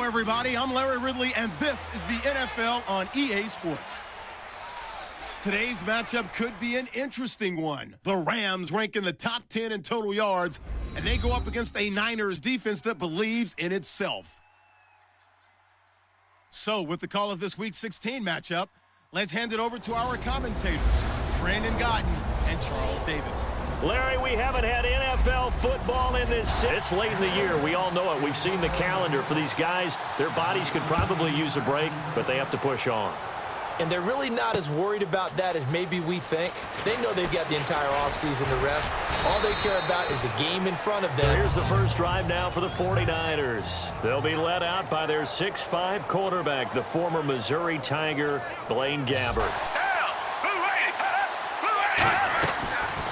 everybody. I'm Larry Ridley, and this is the NFL on EA Sports. Today's matchup could be an interesting one. The Rams rank in the top 10 in total yards, and they go up against a Niners defense that believes in itself. So, with the call of this Week 16 matchup, let's hand it over to our commentators, Brandon Gotten and Charles Davis. Larry, we haven't had NFL football in this. It's late in the year. We all know it. We've seen the calendar for these guys. Their bodies could probably use a break, but they have to push on. And they're really not as worried about that as maybe we think. They know they've got the entire offseason to rest. All they care about is the game in front of them. Here's the first drive now for the 49ers. They'll be led out by their 6'5 quarterback, the former Missouri Tiger, Blaine Gabbert.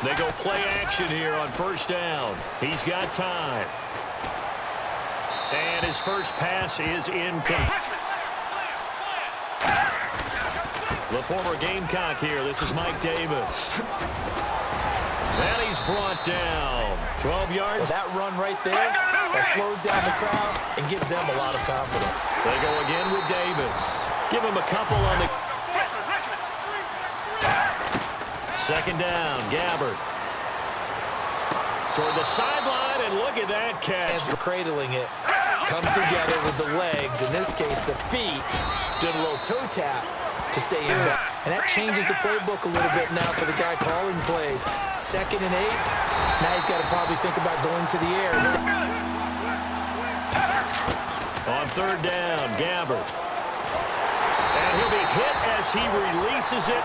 They go play action here on first down. He's got time. And his first pass is incomplete. The former Gamecock here. This is Mike Davis. And he's brought down. 12 yards. Well, that run right there, that slows down the crowd and gives them a lot of confidence. They go again with Davis. Give him a couple on the... Second down, Gabbert. Toward the sideline, and look at that catch. And cradling it. Comes together with the legs. In this case, the feet. Did a little toe tap to stay in back. And that changes the playbook a little bit now for the guy calling plays. 2nd and 8. Now he's got to probably think about going to the air. On third down, Gabbert. And he'll be hit as he releases it.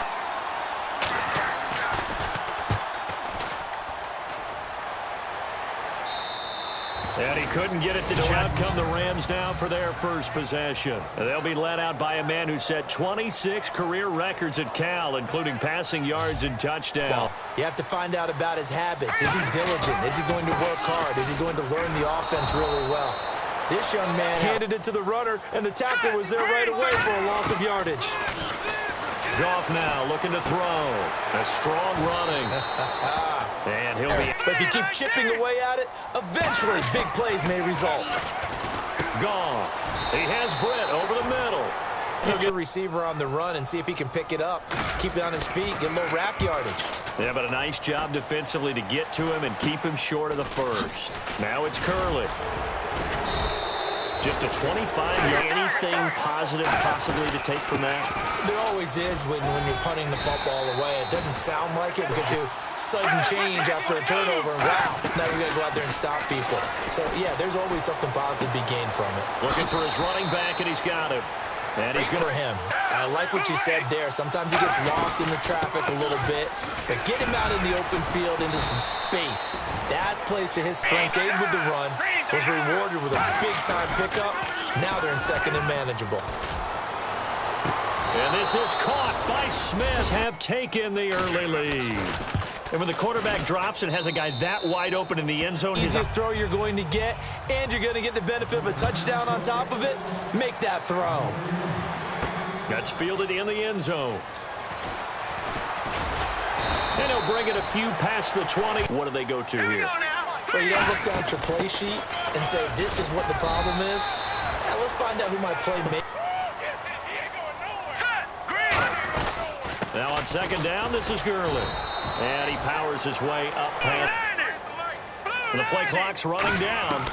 And he couldn't get it to Chubb. Come the Rams now for their first possession. They'll be led out by a man who set 26 career records at Cal, including passing yards and touchdowns. You have to find out about his habits. Is he diligent? Is he going to work hard? Is he going to learn the offense really well? This young man handed it to the runner, and the tackle was there right away for a loss of yardage. Goff now looking to throw. A strong running. And he'll be... But if you keep chipping away at it, eventually big plays may result. Goff. He has Britt over the middle. Get your receiver on the run and see if he can pick it up. Keep it on his feet, get a little rack yardage. Yeah, but a nice job defensively to get to him and keep him short of the first. Now it's Curley. Just a 25-yard. Anything positive possibly to take from that? There always is when you're punting the football away. It doesn't sound like it because you sudden change after a turnover. And wow, now we got to go out there and stop people. So, yeah, there's always something positive to be gained from it. Looking for his running back, and he's got him. And he's going for him. I like what you said there. Sometimes he gets lost in the traffic a little bit, but get him out in the open field into some space. That plays to his strength. Stayed with the run, was rewarded with a big-time pickup. Now they're in 2nd and manageable. And this is caught by Smith. Have taken the early lead. And when the quarterback drops and has a guy that wide open in the end zone... Easiest throw you're going to get, and you're going to get the benefit of a touchdown on top of it. Make that throw. That's fielded in the end zone. And he'll bring it a few past the 20. What do they go to here? Well, you don't look down at your play sheet and say, this is what the problem is. Now let's find out who my play makes. Now on 2nd down, this is Gurley. And he powers his way up past. And the play clock's running down.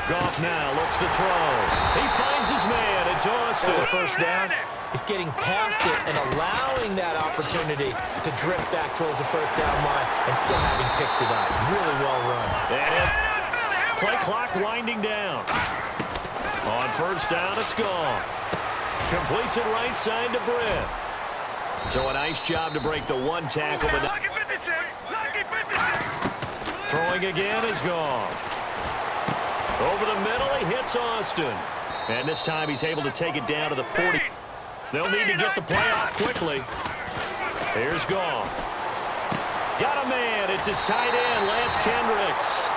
Goff now looks to throw. He finds his man. It's Austin. The first down. He's getting past it and allowing that opportunity to drift back towards the first down line and still having picked it up. Really well run. And play clock winding down. On first down, it's gone. Completes it right side to Britt. So a nice job to break the one tackle. But throwing again is gone. Over the middle, he hits Austin. And this time he's able to take it down to the 40. They'll need to get the play off quickly. Here's Goff. Got a man. It's his tight end, Lance Kendricks.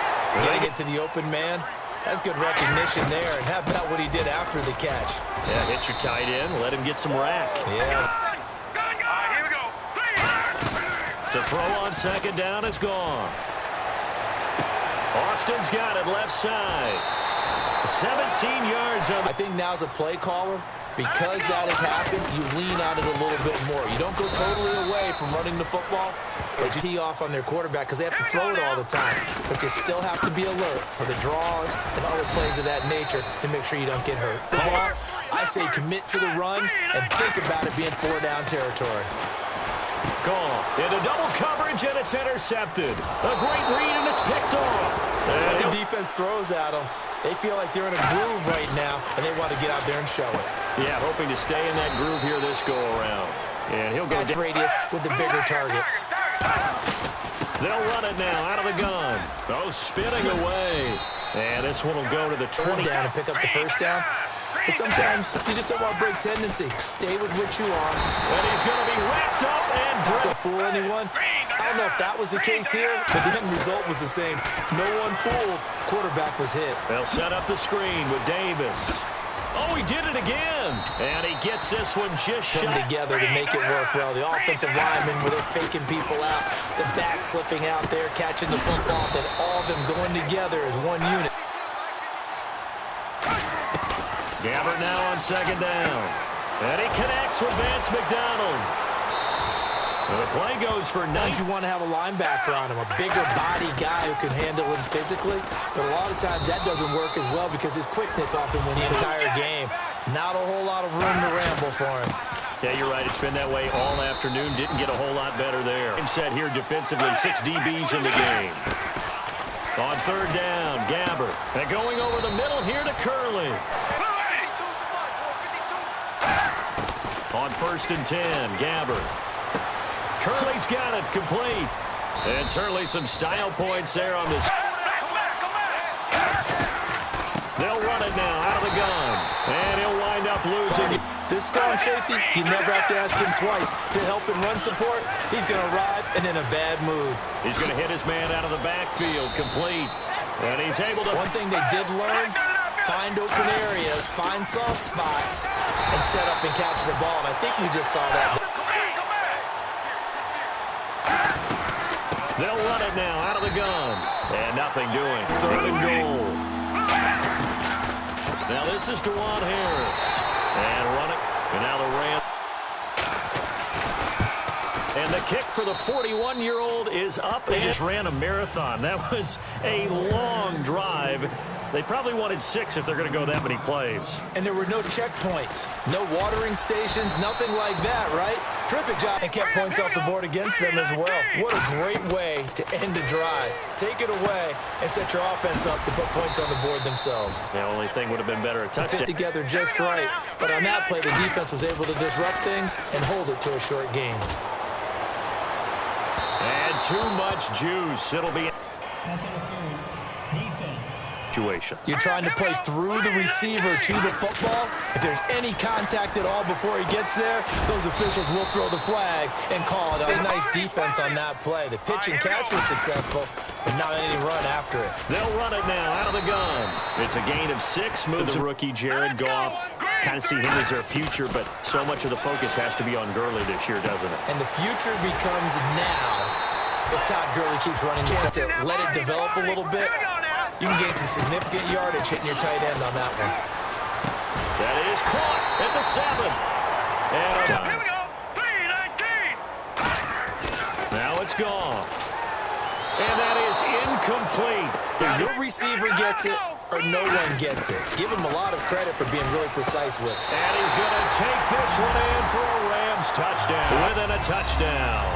Getting it to the open man. That's good recognition there. And how about what he did after the catch? Yeah, hit your tight end. Let him get some rack. Yeah. To throw on 2nd down is gone. Austin's got it left side. 17 yards on I think now as a play caller, because that has happened, you lean on it a little bit more. You don't go totally away from running the football, but you tee off on their quarterback because they have to throw it all the time. But you still have to be alert for the draws and other plays of that nature to make sure you don't get hurt. The ball, I say commit to the run and think about it being 4-down territory. Gone into double coverage, and it's intercepted. A great read, and it's picked off. When the defense throws at them, they feel like they're in a groove right now, and they want to get out there and show it. Yeah, hoping to stay in that groove here this go-around. And he'll go Catch radius with the bigger targets. They'll run it now out of the gun. Oh, spinning away. And this one will go to the 20. Down and pick up the first down. But sometimes you just don't want break tendency. Stay with what you are. And he's going to be wrapped up and Not dropped. to fool anyone. I don't know if that was the case here, but the end result was the same. No one fooled. Quarterback was hit. They'll set up the screen with Davis. Oh, he did it again. And he gets this one just Come shy. together to make it work well. The offensive linemen, where they're faking people out, the back slipping out there, catching the football, then all of them going together as one unit. Gabbert now on second down. And he connects with Vance McDonald. And the play goes for 9. You want to have a linebacker on him, a bigger body guy who can handle him physically. But a lot of times that doesn't work as well because his quickness often wins the entire game. Not a whole lot of room to ramble for him. Yeah, you're right. It's been that way all afternoon. Didn't get a whole lot better there. Set here defensively, 6 DBs in the game. On third down, Gabbert. And going over the middle here to Curley. On first and 10, Gabbert. Curley's got it complete. And certainly some style points there on this. They'll run it now out of the gun. And he'll wind up losing. This strong safety, you never have to ask him twice to help in run support. He's going to arrive and in a bad mood. He's going to hit his man out of the backfield, complete. And he's able to... One thing they did learn, find open areas, find soft spots, and set up and catch the ball. And I think we just saw that. They'll run it now out of the gun. And nothing doing. Third and goal. Now this is DeJuan Harris. And run it. And now the Rams. And the kick for the 41-year-old is up. They just ran a marathon. That was a long drive. They probably wanted 6 if they're going to go that many plays. And there were no checkpoints, no watering stations, nothing like that, right? Terrific job. And kept points off the board against them as well. What a great way to end a drive. Take it away and set your offense up to put points on the board themselves. The only thing would have been better, a touchdown. Fit together just right. But on that play, the defense was able to disrupt things and hold it to a short game. And too much juice. It'll be Pass interference. Defense. situation. You're trying to play through the receiver to the football. If there's any contact at all before he gets there, those officials will throw the flag and call it. A nice defense on that play. The pitch and catch was successful, but not any run after it. They'll run it now out of the gun. It's a gain of 6. Moves the rookie Jared Goff. Kind of see him as their future, but so much of the focus has to be on Gurley this year, doesn't it? And the future becomes now. If Todd Gurley keeps running, chance to let it develop a little bit, you can gain some significant yardage hitting your tight end on that one. That is caught at the 7. And Here we go. 3-19. now it's gone. And that is incomplete. Your receiver gets it, or no one gets it. Give him a lot of credit for being really precise with it. And he's going to take this one in for a Rams touchdown. Within a touchdown.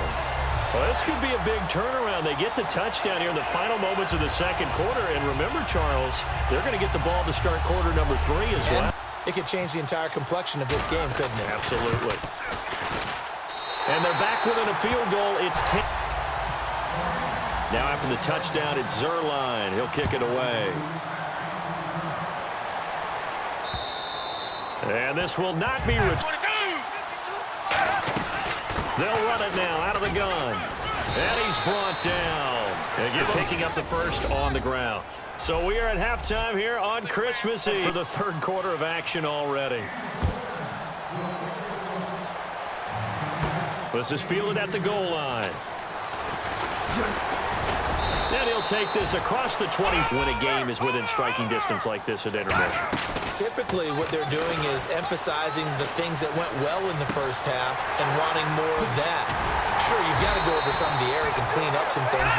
Well, this could be a big turnaround. They get the touchdown here in the final moments of the second quarter. And remember, Charles, they're going to get the ball to start quarter number 3 as well. It could change the entire complexion of this game, couldn't it? Absolutely. And they're back within a field goal. It's 10. Now after the touchdown, it's Zerline. He'll kick it away. And this will not be returned. They'll run it now out of the gun. And he's brought down. And picking up the first on the ground. So we are at halftime here on Christmas Eve for the third quarter of action already. This is fielded at the goal line. And he'll take this across the 20 when a game is within striking distance like this at intermission. Typically, what they're doing is emphasizing the things that went well in the first half and wanting more of that. Sure, you've got to go over some of the errors and clean up some things.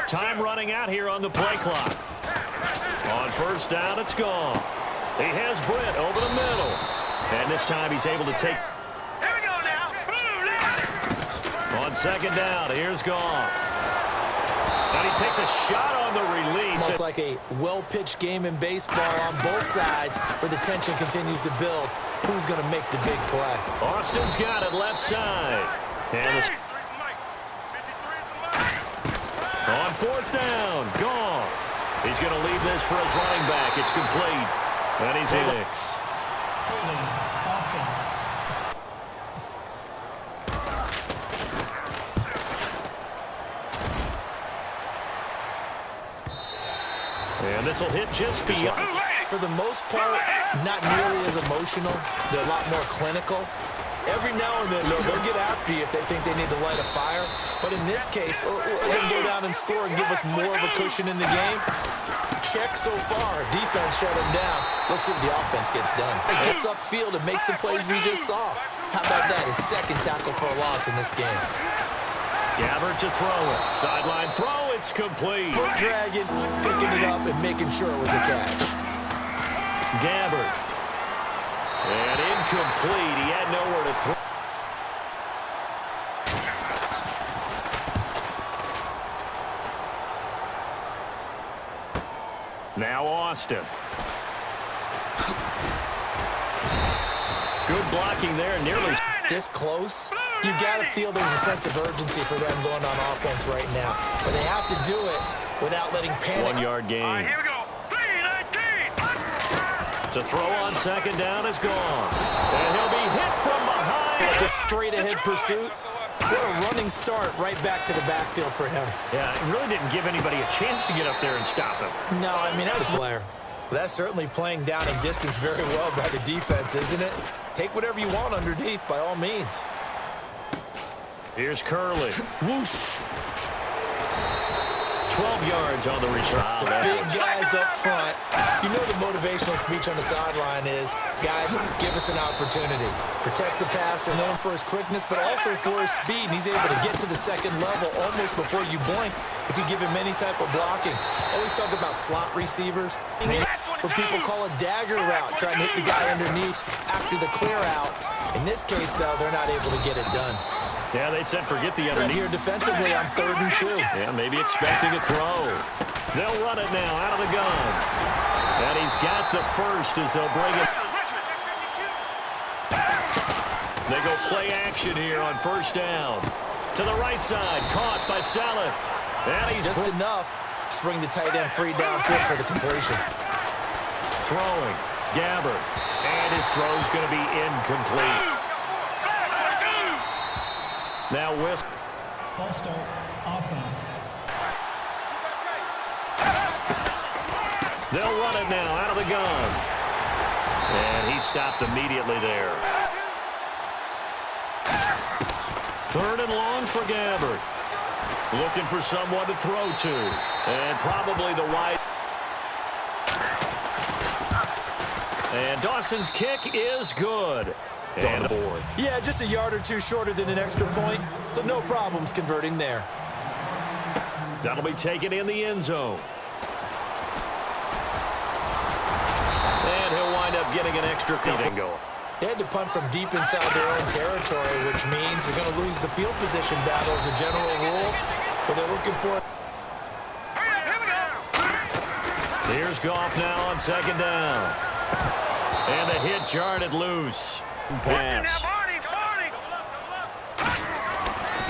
Time running out here on the play clock. On first down, it's gone. He has Britt over the middle. And this time he's able to take. Here we go now. On second down, here's Goff. And he takes a shot on the release. Almost like a well-pitched game in baseball on both sides where the tension continues to build. Who's going to make the big play? Austin's got it left side. And on fourth down, Goff. He's going to leave this for his running back. It's complete. And he's in. Holding. Offense. And this will hit just beyond. For the most part, not nearly as emotional. They're a lot more clinical. Every now and then, they'll get after you if they think they need to light a fire. But in this case, let's go down and score and give us more of a cushion in the game. Check so far. Defense shut him down. Let's see what the offense gets done. It gets upfield and makes the plays we just saw. How about that? His second tackle for a loss in this game. Gabbert to throw it. Sideline throw. It's complete. Foot dragging, picking it up, and making sure it was a catch. Gabbert. And incomplete. He had nowhere to throw. Now Austin. Good blocking there. Nearly. This close, you got to feel there's a sense of urgency for them going on offense right now. But they have to do it without letting panic. 1 yard gain. All right, here we go. 3-19. To throw on second down is gone. And he'll be hit from behind. Just straight ahead pursuit. What a running start right back to the backfield for him. Yeah, it really didn't give anybody a chance to get up there and stop him. No, I mean, that's a player. That's certainly playing down in distance very well by the defense, isn't it? Take whatever you want underneath, by all means. Here's Curley. Whoosh. 12 yards on the return. The big guys up front. You know the motivational speech on the sideline is, guys, give us an opportunity. Protect the passer, known for his quickness, but also for his speed. And he's able to get to the second level almost before you blink if you give him any type of blocking. Always talk about slot receivers, where people call a dagger route, trying to hit the guy underneath after the clear out. In this case, though, they're not able to get it done. Yeah, they said forget the Right underneath. here defensively on 3rd and 2. Yeah, maybe expecting a throw. They'll run it now out of the gun. And he's got the first as they'll bring it. They go play action here on first down. To the right side, caught by Saleh. And he's Just enough to bring the tight end free downfield for the completion. throwing. Gabbert. And his throw's going to be incomplete. Now West. False start. Offense. They'll run it now out of the gun. And he stopped immediately there. 3rd and long for Gabbert. Looking for someone to throw to. And probably the wide. And Dawson's kick is good. And the board. Yeah, just a yard or two shorter than an extra point, so no problems converting there. That'll be taken in the end zone. And he'll wind up getting an extra couple going. They had to punt from deep inside their own territory, which means they're going to lose the field position battle as a general rule, but they're looking for. Here's Goff now on second down. And the hit jarred it loose. Pass.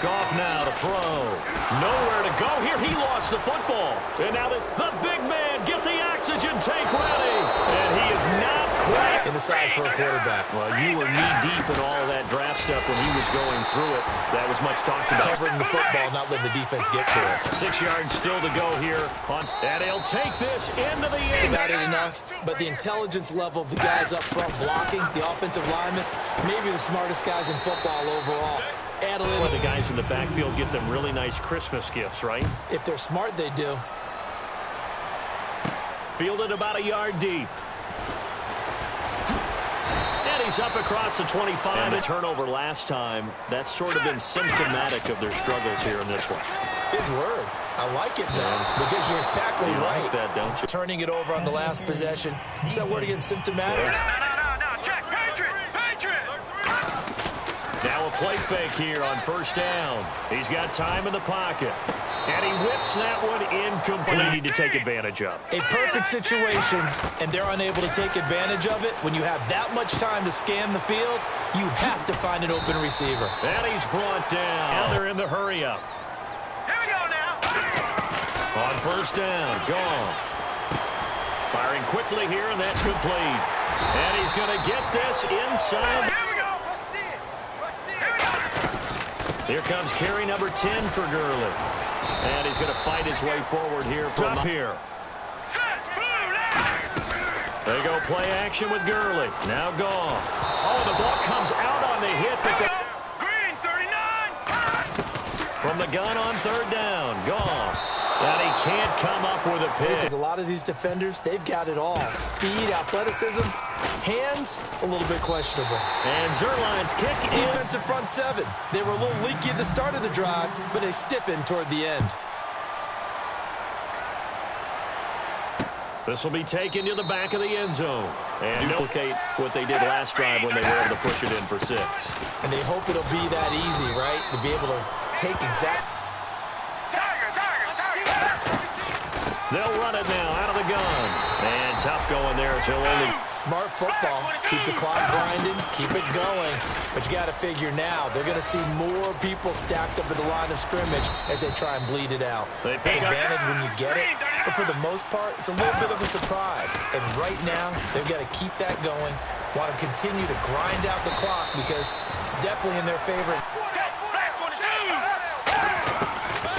Goff now to throw. Nowhere to go here. He lost the football. And now the big man, get the oxygen tank ready. And he is not quite In the size for a quarterback. Well, you were knee-deep in all that draft stuff when he was going through it. That was much talked about. Covering the football, not letting the defense get to it. 6 yards still to go here. And he'll take this into the end. Not enough, but the intelligence level of the guys up front blocking, the offensive linemen, maybe the smartest guys in football overall. battle That's in. why the guys in the backfield get them really nice Christmas gifts, right? If they're smart, they do. Fielded about a yard deep. And he's up across the 25. And the turnover last time, that's sort of been symptomatic of their struggles here in this one. Big word. I like it, though, because you're exactly You right. like that, don't you? Turning it over on the last possession. Is that word against symptomatic? No, check. Patriot. Now a play fake here on first down. He's got time in the pocket. And he whips that one incomplete. They need to take advantage of. A perfect situation, and they're unable to take advantage of it. When you have that much time to scan the field, you have to find an open receiver. And he's brought down. Now they're in the hurry-up. Here we go now. On first down, gone. Firing quickly here, and that's complete. And he's going to get this inside. Here we go. Let's see it. Here we go. Here comes carry number 10 for Gurley. And he's going to fight his way forward here from here. Set. Blue. Left. They go play action with Gurley. Now gone. Oh, the ball comes out on the hit, but Green. 39. from the gun on third down, gone. And he can't come up with a Listen, pick. a lot of these defenders, they've got it all. Speed, athleticism, hands, a little bit questionable. And Zerline's kick in. Defensive front seven. They were a little leaky at the start of the drive, but they stiffened toward the end. This will be taken to the back of the end zone. And duplicate what they did last drive when they were able to push it in for 6. And they hope it'll be that easy, right? To be able to take exact... They'll run it now out of the gun. And tough going there as he'll only... Smart football. Keep the clock grinding. Keep it going. But you got to figure now, they're going to see more people stacked up at the line of scrimmage as they try and bleed it out. They pick up advantage when you get it. But for the most part, it's a little bit of a surprise. And right now, they've got to keep that going. Want to continue to grind out the clock because it's definitely in their favor.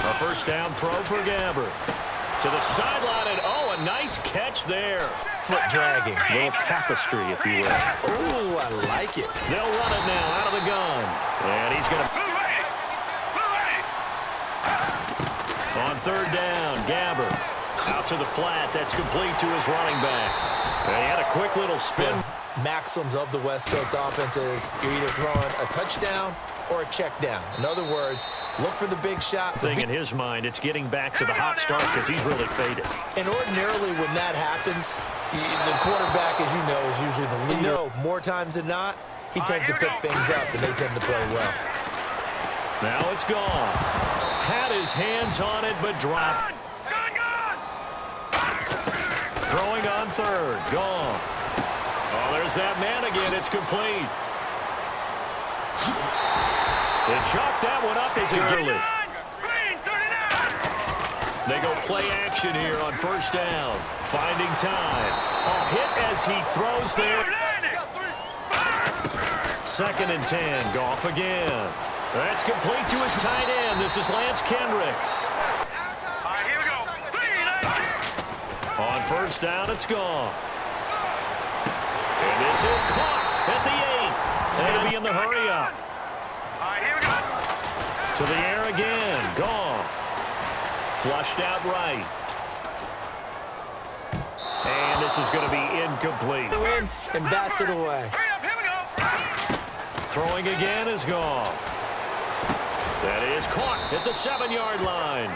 A first down throw for Gabbert. To the sideline, and oh, a nice catch there. Foot dragging. A little tapestry, if you will. Ooh, I like it. They'll run it now out of the gun. And he's going to... On third down, Gabbert. Out to the flat. That's complete to his running back. And he had a quick little spin. Maxims of the West Coast offense is you're either throwing a touchdown or a check down. In other words, look for the big shot. Thing in his mind, it's getting back to the hot start because he's really faded. And ordinarily when that happens, the quarterback, as you know, is usually the leader. More times than not, he tends to pick things up, and they tend to play well. Now it's gone. Had his hands on it, but dropped. Throwing on third. Gone. Oh, there's that man again. It's complete. They chalked that one up as a Gurley. They go play action here on first down. Finding time. A hit as he throws there. 2nd and 10. Goff again. That's complete to his tight end. This is Lance Kendricks. Here we go. On first down, it's gone. And this is caught at the 8. They'll be in the hurry-up. Here we go. To the air again. Goff. Flushed out right. And this is going to be incomplete. In and bats it away. Here we go. Throwing again is Goff. That is caught at the 7-yard line.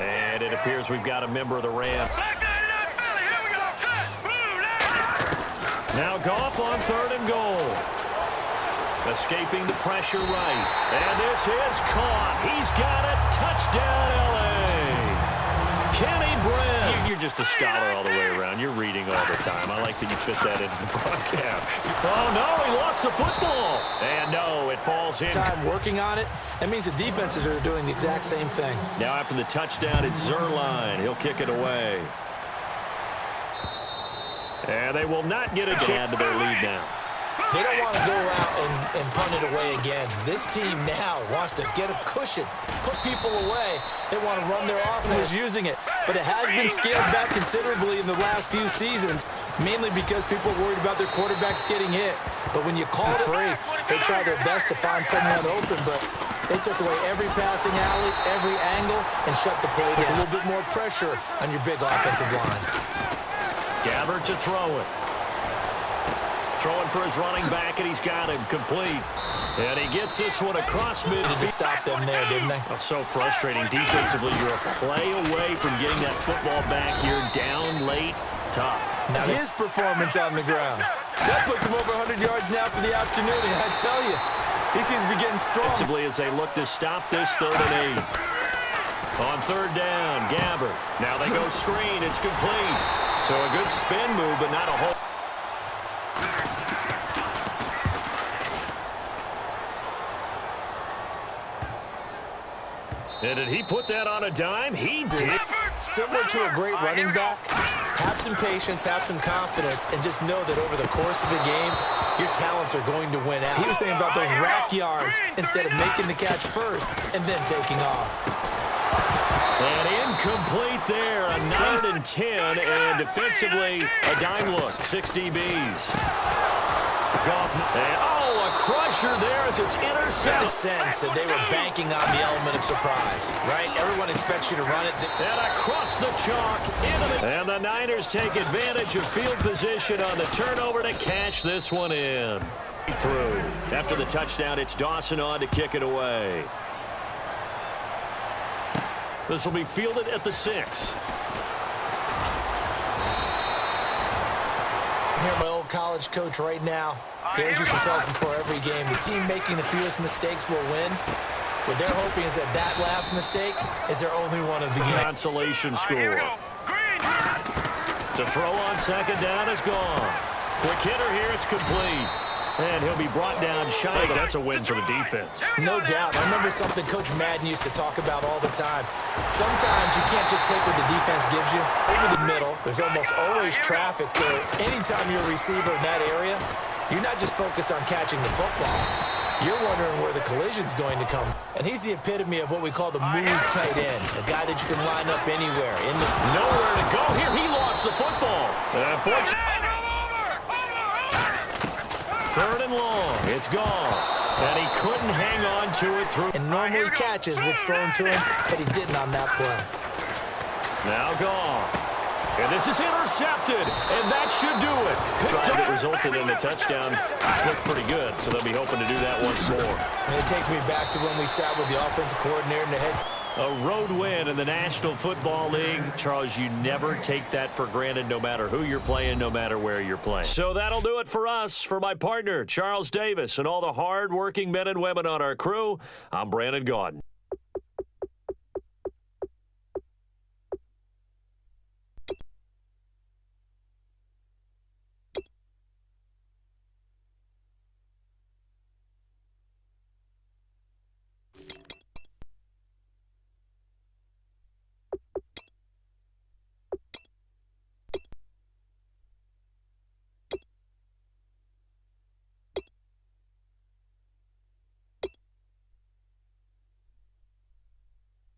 And it appears we've got a member of the Rams. Here we go. Set. Blue. Left. Now Goff on 3rd and goal. Escaping the pressure right. And this is caught. He's got it. Touchdown, L.A. Kenny Brent. You're just a scholar all the way around. You're reading all the time. I like that you fit that into the broadcast. Oh, no, he lost the football. And no, it falls in. Time working on it. That means the defenses are doing the exact same thing. Now after the touchdown, it's Zerline. He'll kick it away. And they will not get a chance to their lead now. They don't want to go out and punt it away again. This team now wants to get a cushion, put people away. They want to run their offense using it. But it has been scaled back considerably in the last few seasons, mainly because people are worried about their quarterbacks getting hit. But when you call it free, they try their best to find someone open, but They took away every passing alley, every angle, and shut the play down. A little bit more pressure on your big offensive line. Gabbert to throw it. Throwing for his running back, and he's got him complete. And he gets this one across midfield. To stop them there, didn't they? Oh, so frustrating. Defensively, you're a play away from getting that football back here. Down late, tough. Now his performance on the ground. That puts him over 100 yards now for the afternoon, and I tell you, he seems to be getting strong. Defensively as they look to stop this 3rd and 8. On 3rd down, Gabbert. Now they go screen. It's complete. So a good spin move, but not a whole. And did he put that on a dime? He did. Similar to a great running back, have some patience, have some confidence, and just know that over the course of a game, your talents are going to win out. He was thinking about those rack yards instead of making the catch first and then taking off. And incomplete there, a 9th and 10, and defensively, a dime look, 6 DBs. Goff, and a crusher there as it's intercepted. In a sense that they were banking on the element of surprise, right? Everyone expects you to run it. And across the chalk, into the... And the Niners take advantage of field position on the turnover to cash this one in. Through. After the touchdown, it's Dawson on to kick it away. This will be fielded at the 6. I hear my old college coach right now. He always used to tell us before every game, the team making the fewest mistakes will win. What they're hoping is that that last mistake is their only one of the game. Consolation score. To throw on 2nd down is gone. Quick hitter here, it's complete. And he'll be brought down shy. That's a win for the defense. No doubt. I remember something Coach Madden used to talk about all the time. Sometimes you can't just take what the defense gives you. Over the middle, there's almost always traffic. So anytime you're a receiver in that area, you're not just focused on catching the football. You're wondering where the collision's going to come. And he's the epitome of what we call the move tight end, a guy that you can line up anywhere. Nowhere to go here. He lost the football. Unfortunately. 3rd and long. It's gone. And he couldn't hang on to it through. And normally catches what's thrown to him, but he didn't on that play. Now gone. And this is intercepted. And that should do it. Drive that resulted in a touchdown. Looked pretty good, so they'll be hoping to do that once more. And it takes me back to when we sat with the offensive coordinator in the head. A road win in the National Football League. Charles, you never take that for granted no matter who you're playing, no matter where you're playing. So that'll do it for us. For my partner, Charles Davis, and all the hard-working men and women on our crew, I'm Brandon Gaudin.